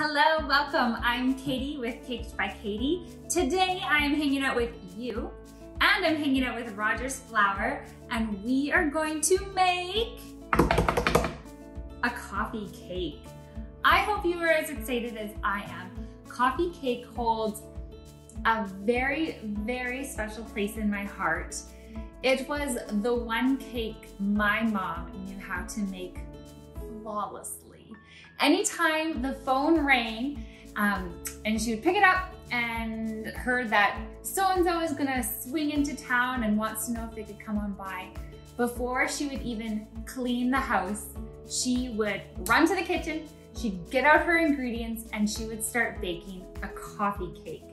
Hello, welcome. I'm Katie with Caked by Katie. Today I am hanging out with you and I'm hanging out with Roger's Flour and we are going to make a coffee cake. I hope you are as excited as I am. Coffee cake holds a very, very special place in my heart. It was the one cake my mom knew how to make flawlessly. Anytime the phone rang and she would pick it up and heard that so-and-so is gonna swing into town and wants to know if they could come on by, before she would even clean the house, she would run to the kitchen, she'd get out her ingredients and she would start baking a coffee cake.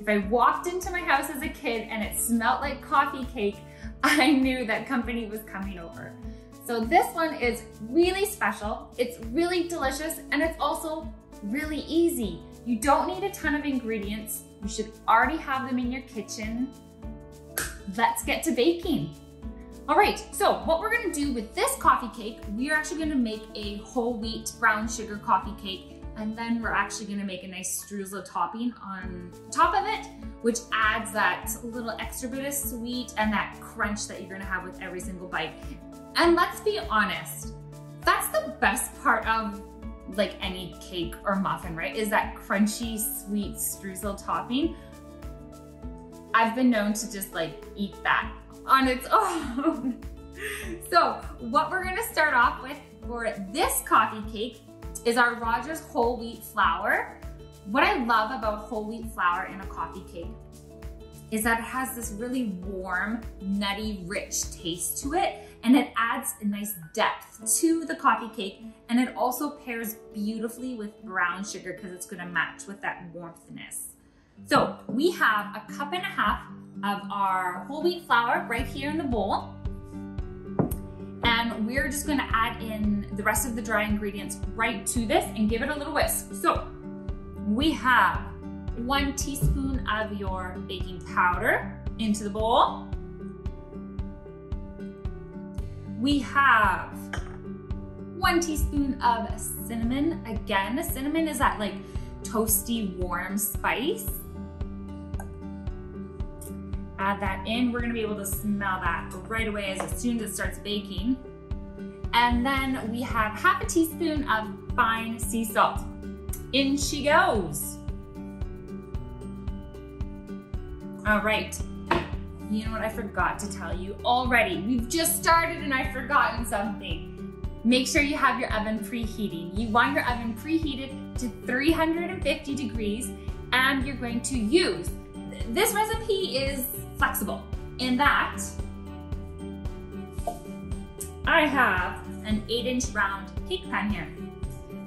If I walked into my house as a kid and it smelled like coffee cake, I knew that company was coming over. So this one is really special, it's really delicious, and it's also really easy. You don't need a ton of ingredients. You should already have them in your kitchen. Let's get to baking. All right, so what we're gonna do with this coffee cake, we are actually gonna make a whole wheat brown sugar coffee cake, and then we're actually gonna make a nice Streusel topping on top of it, which adds that little extra bit of sweet and that crunch that you're gonna have with every single bite. And let's be honest, that's the best part of like any cake or muffin, right? Is that crunchy, sweet Streusel topping. I've been known to just like eat that on its own. So what we're gonna start off with for this coffee cake is our Roger's whole wheat flour. What I love about whole wheat flour in a coffee cake is that it has this really warm, nutty, rich taste to it, and it adds a nice depth to the coffee cake, and it also pairs beautifully with brown sugar because it's gonna match with that warmthness. So we have 1.5 cups of our whole wheat flour right here in the bowl, and we're just gonna add in the rest of the dry ingredients right to this and give it a little whisk. So we have 1 teaspoon of your baking powder into the bowl. We have 1 teaspoon of cinnamon. Again, cinnamon is that like toasty, warm spice. Add that in. We're gonna be able to smell that right away as soon as it starts baking. And then we have 1/2 teaspoon of fine sea salt. In she goes. All right, you know what I forgot to tell you already? We've just started and I've forgotten something. Make sure you have your oven preheating. You want your oven preheated to 350 degrees and you're going to use, this recipe is flexible in that I have an 8-inch round cake pan here.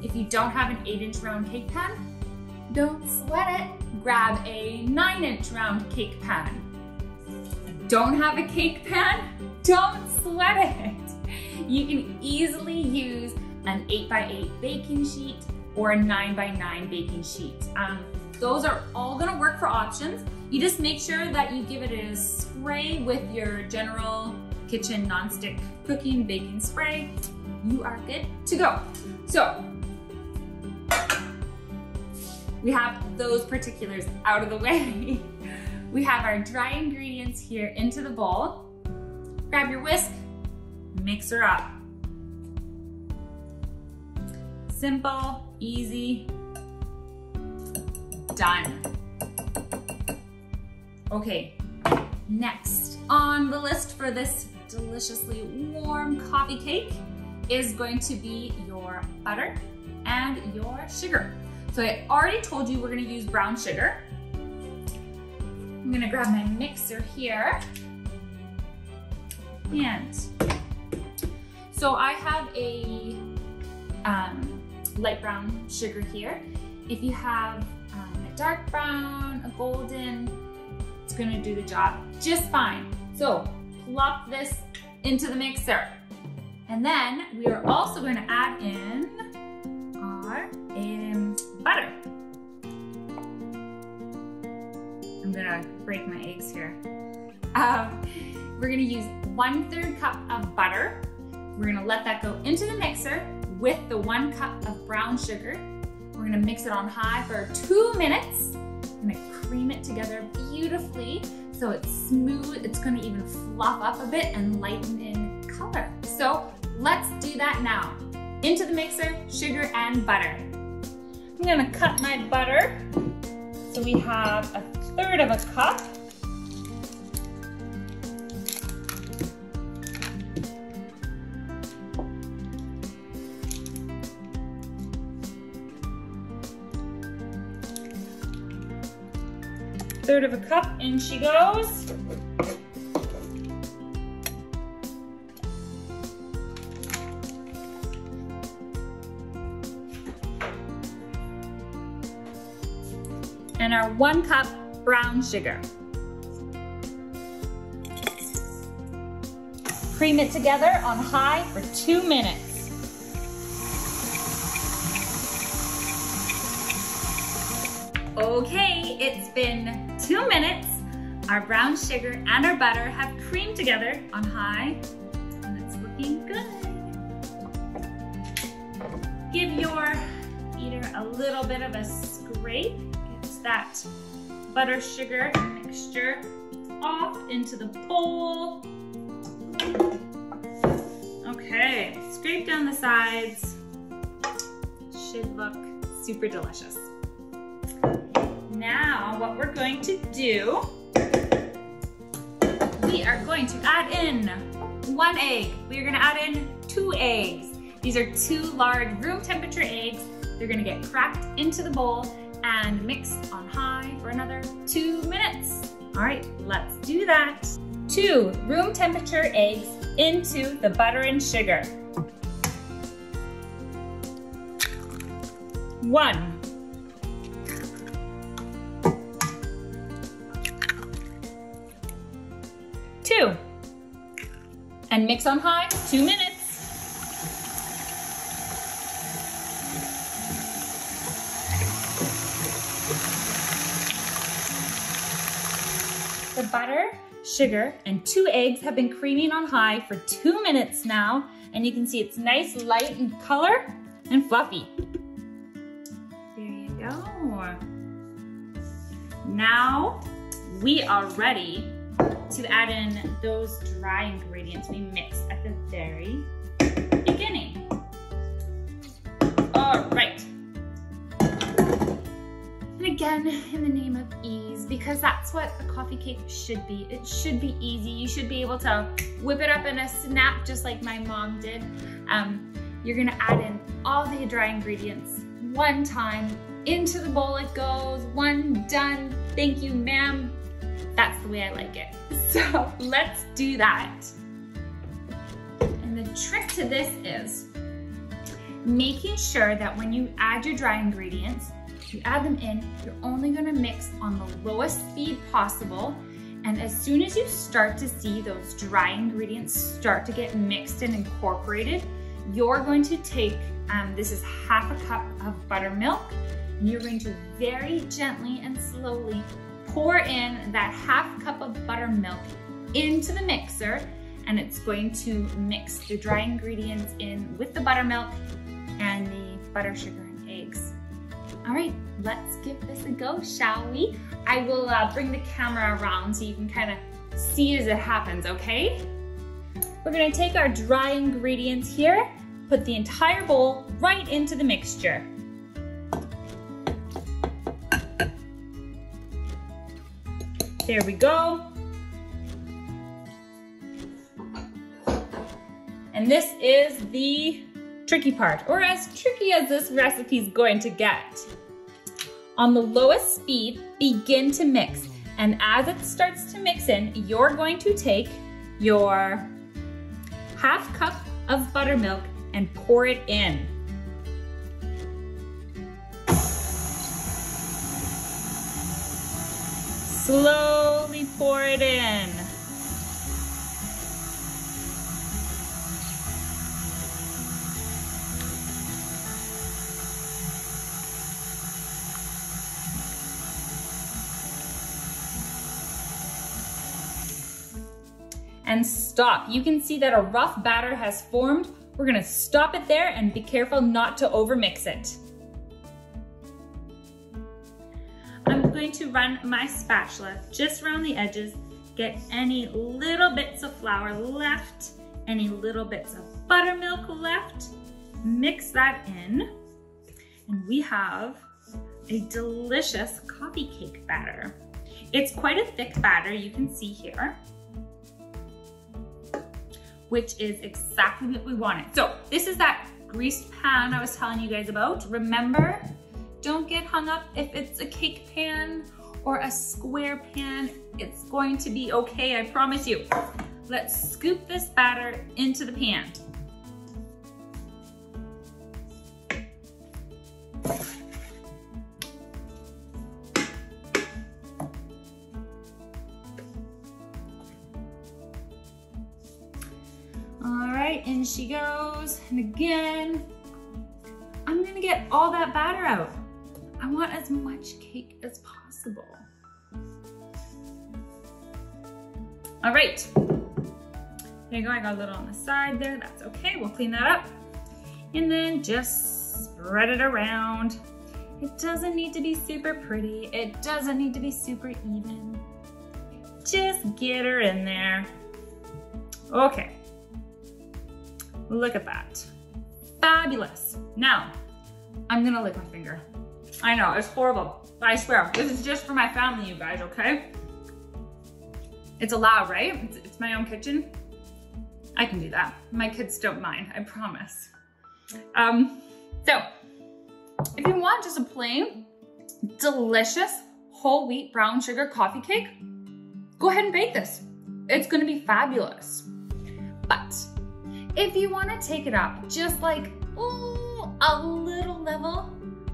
If you don't have an 8-inch round cake pan, don't sweat it. Grab a 9-inch round cake pan. Don't have a cake pan? Don't sweat it. You can easily use an 8x8 baking sheet or a 9x9 baking sheet. Those are all gonna work for options. You just make sure that you give it a spray with your general kitchen nonstick cooking baking spray. You are good to go. So, we have those particulars out of the way. We have our dry ingredients here into the bowl. Grab your whisk, mix her up. Simple, easy, done. Okay, next on the list for this deliciously warm coffee cake is going to be your butter and your sugar. So I already told you we're gonna use brown sugar. I'm gonna grab my mixer here. And so I have a light brown sugar here. If you have a dark brown, a golden, it's gonna do the job just fine. So plop this into the mixer. And then we are also gonna add in our butter. I'm gonna break my eggs here. We're gonna use 1/3 cup of butter. We're gonna let that go into the mixer with the 1 cup of brown sugar. We're gonna mix it on high for 2 minutes. I'm gonna cream it together beautifully so it's smooth. It's gonna even fluff up a bit and lighten in color. So let's do that now. Into the mixer, sugar and butter. I'm gonna cut my butter. So we have 1/3 of a cup. Third of a cup, in she goes. And our 1 cup brown sugar. Cream it together on high for 2 minutes. Okay, it's been 2 minutes. Our brown sugar and our butter have creamed together on high, and it's looking good. Give your beater a little bit of a scrape. Get that butter sugar mixture off into the bowl. Okay, scrape down the sides. Should look super delicious. Now, what we're going to do, we are going to add in 1 egg. We are gonna add in 2 eggs. These are 2 large room temperature eggs. They're gonna get cracked into the bowl and mixed on high for another 2 minutes. All right, let's do that. 2 room temperature eggs into the butter and sugar. 1. 2. And mix on high for 2 minutes. The butter, sugar, and 2 eggs have been creaming on high for 2 minutes now, and you can see it's nice, light in color and fluffy. There you go. Now we are ready to add in those dry ingredients we mixed at the very beginning. All right. And again, in the name of ease, because that's what a coffee cake should be. It should be easy. You should be able to whip it up in a snap just like my mom did. You're gonna add in all the dry ingredients 1 time. Into the bowl it goes, 1 done, thank you ma'am. That's the way I like it. So let's do that. And the trick to this is making sure that when you add your dry ingredients, you add them in, you're only gonna mix on the lowest speed possible. And as soon as you start to see those dry ingredients start to get mixed and incorporated, you're going to take, this is 1/2 cup of buttermilk, and you're going to very gently and slowly pour in that 1/2 cup of buttermilk into the mixer, and it's going to mix the dry ingredients in with the buttermilk and the butter, sugar, and eggs. All right, let's give this a go, shall we? I will bring the camera around so you can kind of see as it happens, okay? We're gonna take our dry ingredients here, put the entire bowl right into the mixture. There we go. And this is the tricky part, or as tricky as this recipe is going to get. On the lowest speed, begin to mix. And as it starts to mix in, you're going to take your 1/2 cup of buttermilk and pour it in. Slowly pour it in. And stop. You can see that a rough batter has formed. We're gonna stop it there and be careful not to overmix it. going to run my spatula just around the edges, get any little bits of flour left, any little bits of buttermilk left, mix that in, and we have a delicious coffee cake batter. It's quite a thick batter, you can see here, which is exactly what we wanted. So this is that greased pan I was telling you guys about. Remember, don't get hung up if it's a cake pan or a square pan. It's going to be okay, I promise you. Let's scoop this batter into the pan. All right, in she goes. And again, I'm gonna get all that batter out. I want as much cake as possible. All right, there you go. I got a little on the side there. That's okay, we'll clean that up. And then just spread it around. It doesn't need to be super pretty. It doesn't need to be super even. Just get her in there. Okay, look at that. Fabulous. Now, I'm gonna lick my finger. I know, it's horrible, but I swear, this is just for my family, you guys, okay? It's allowed, right? It's my own kitchen. I can do that. My kids don't mind, I promise. So, if you want just a plain, delicious, whole wheat brown sugar coffee cake, go ahead and bake this. It's gonna be fabulous. But, if you wanna take it up just like, a little level,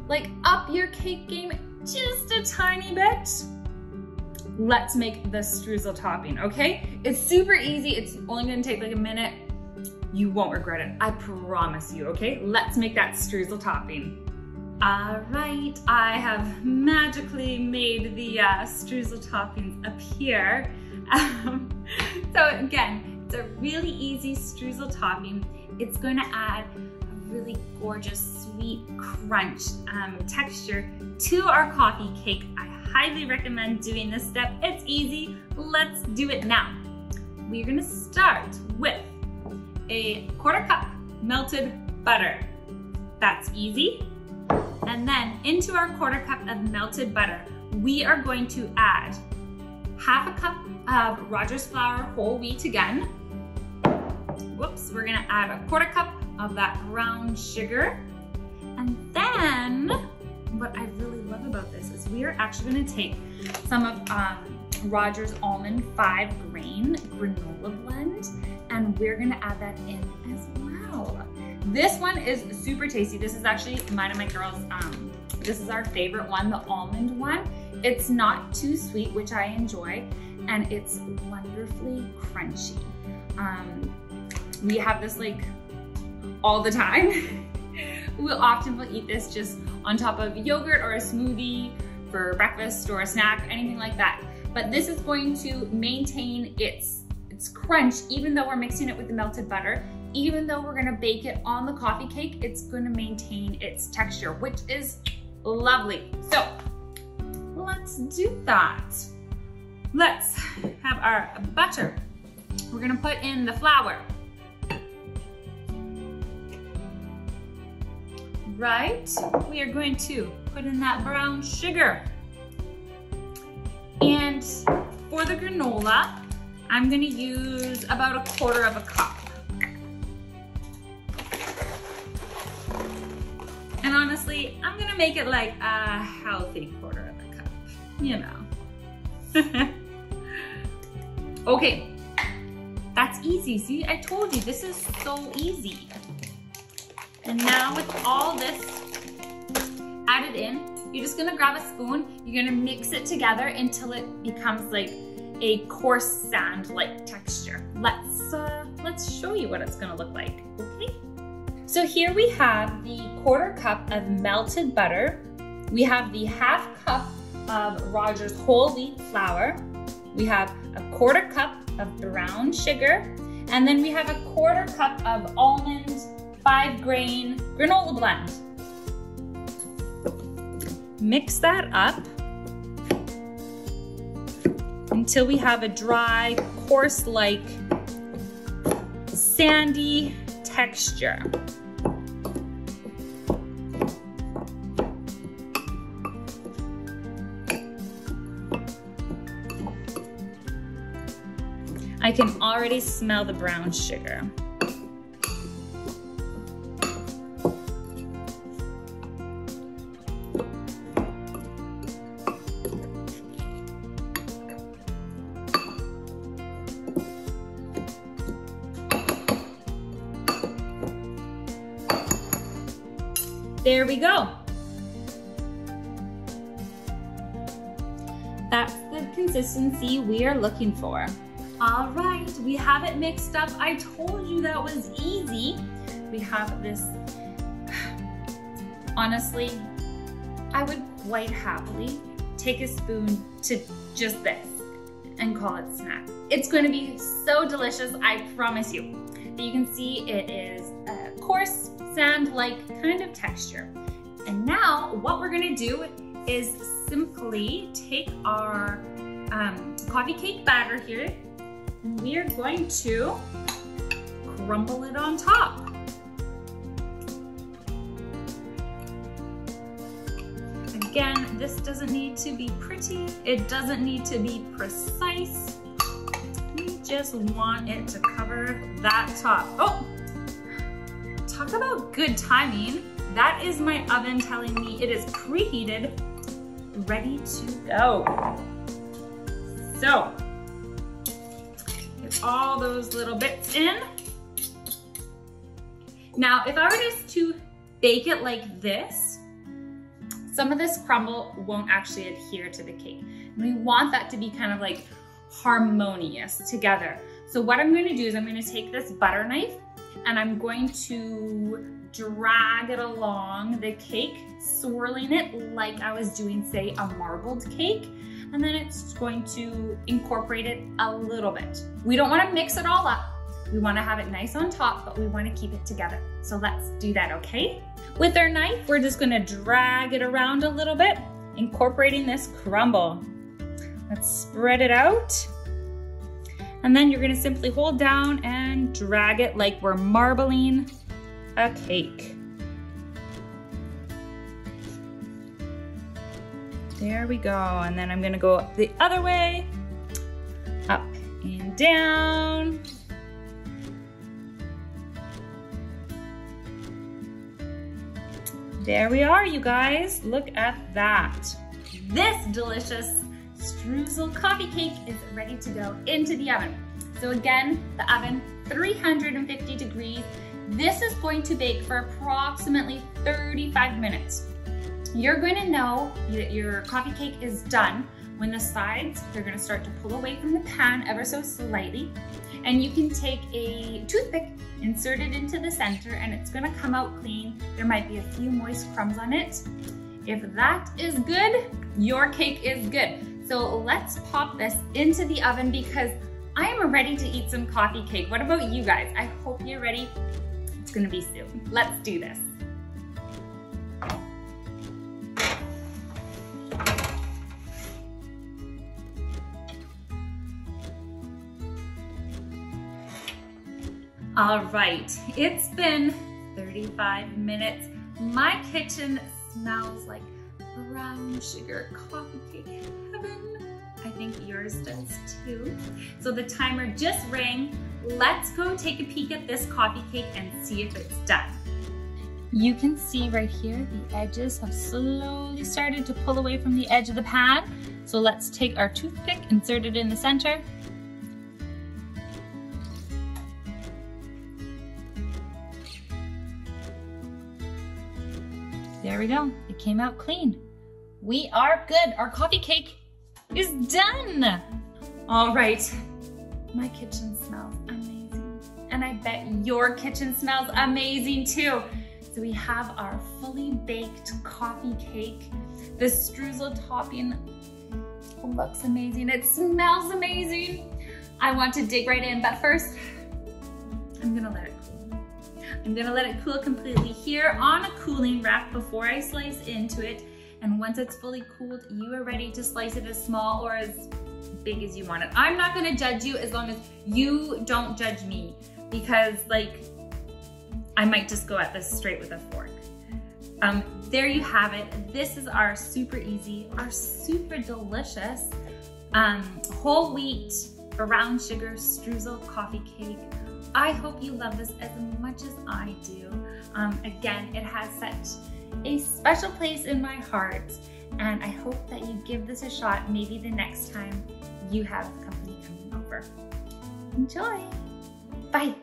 like up your cake game just a tiny bit, let's make the streusel topping, okay? It's super easy, it's only gonna take like a minute. You won't regret it, I promise you, okay? Let's make that streusel topping. All right, I have magically made the streusel toppings appear. So again, it's a really easy streusel topping. It's going to add a really gorgeous, sweet crunch texture to our coffee cake. I highly recommend doing this step. It's easy. Let's do it now. We're going to start with a 1/4 cup melted butter. That's easy. And then into our 1/4 cup of melted butter, we are going to add 1/2 cup of Rogers flour whole wheat again. Whoops, we're gonna add a 1/4 cup of that brown sugar. And then, what I really love about this is we are actually gonna take some of Rogers Almond 5-grain granola blend, and we're gonna add that in as well. This one is super tasty. This is actually mine and my girls', this is our favorite one, the almond one. It's not too sweet, which I enjoy, and it's wonderfully crunchy. We have this like all the time. We'll often eat this just on top of yogurt or a smoothie for breakfast or a snack, anything like that. But this is going to maintain its crunch, even though we're mixing it with the melted butter. Even though we're gonna bake it on the coffee cake, it's gonna maintain its texture, which is lovely. So let's do that. Let's have our butter. We're gonna put in the flour. Right, we are going to put in that brown sugar. And for the granola, I'm gonna use about 1/4 cup. And honestly, I'm gonna make it like a healthy 1/4 cup, you know. Okay, that's easy. See, I told you, this is so easy. And now with all this added in, you're just gonna grab a spoon, you're gonna mix it together until it becomes like a coarse sand-like texture. Let's show you what it's gonna look like, okay? So here we have the 1/4 cup of melted butter. We have the 1/2 cup of Rogers whole wheat flour. We have a 1/4 cup of brown sugar. And then we have a 1/4 cup of almond 5-grain granola blend. Mix that up. until we have a dry, coarse-like, sandy texture. I can already smell the brown sugar. There we go. That's the consistency we are looking for. All right, we have it mixed up. I told you that was easy. We have this, honestly, I would quite happily take a spoon to just this and call it snack. It's going to be so delicious, I promise you. But you can see it is a coarse, sand-like kind of texture. And now what we're gonna do is simply take our coffee cake batter here, and we are going to crumble it on top. Again, this doesn't need to be pretty. It doesn't need to be precise. We just want it to cover that top. Oh! Talk about good timing. That is my oven telling me it is preheated, ready to go. So, get all those little bits in. Now, if I were just to bake it like this, some of this crumble won't actually adhere to the cake. We want that to be kind of like harmonious together. So what I'm going to do is I'm going to take this butter knife and I'm going to drag it along the cake, swirling it like I was doing, say, a marbled cake. And then it's going to incorporate it a little bit. We don't want to mix it all up. We want to have it nice on top, but we want to keep it together. So let's do that, okay? With our knife, we're just going to drag it around a little bit, incorporating this crumble. Let's spread it out. And then you're gonna simply hold down and drag it like we're marbling a cake. There we go. And then I'm gonna go the other way, up and down. There we are, you guys. Look at that. This delicious Streusel coffee cake is ready to go into the oven. So again, the oven, 350 degrees. This is going to bake for approximately 35 minutes. You're going to know that your coffee cake is done when the sides, they're going to start to pull away from the pan ever so slightly. And you can take a toothpick, insert it into the center, and it's going to come out clean. There might be a few moist crumbs on it. If that is good, your cake is good. So let's pop this into the oven because I am ready to eat some coffee cake. What about you guys? I hope you're ready. It's gonna be soon. Let's do this. All right, it's been 35 minutes. My kitchen smells like brown sugar coffee cake heaven. I think yours does too. So the timer just rang. Let's go take a peek at this coffee cake and see if it's done. You can see right here, the edges have slowly started to pull away from the edge of the pan. So let's take our toothpick, insert it in the center. There we go, it came out clean. We are good, our coffee cake is done. All right, my kitchen smells amazing. And I bet your kitchen smells amazing too. So we have our fully baked coffee cake. The Streusel topping looks amazing. It smells amazing. I want to dig right in, but first, I'm gonna let it cool. I'm gonna let it cool completely here on a cooling rack before I slice into it. And once it's fully cooled, you are ready to slice it as small or as big as you want it. I'm not gonna judge you as long as you don't judge me, because like, I might just go at this straight with a fork. There you have it. This is our super easy, our super delicious whole wheat brown sugar streusel coffee cake. I hope you love this as much as I do. Again, it has such a special place in my heart, and I hope that you give this a shot maybe the next time you have company coming over. Enjoy! Bye!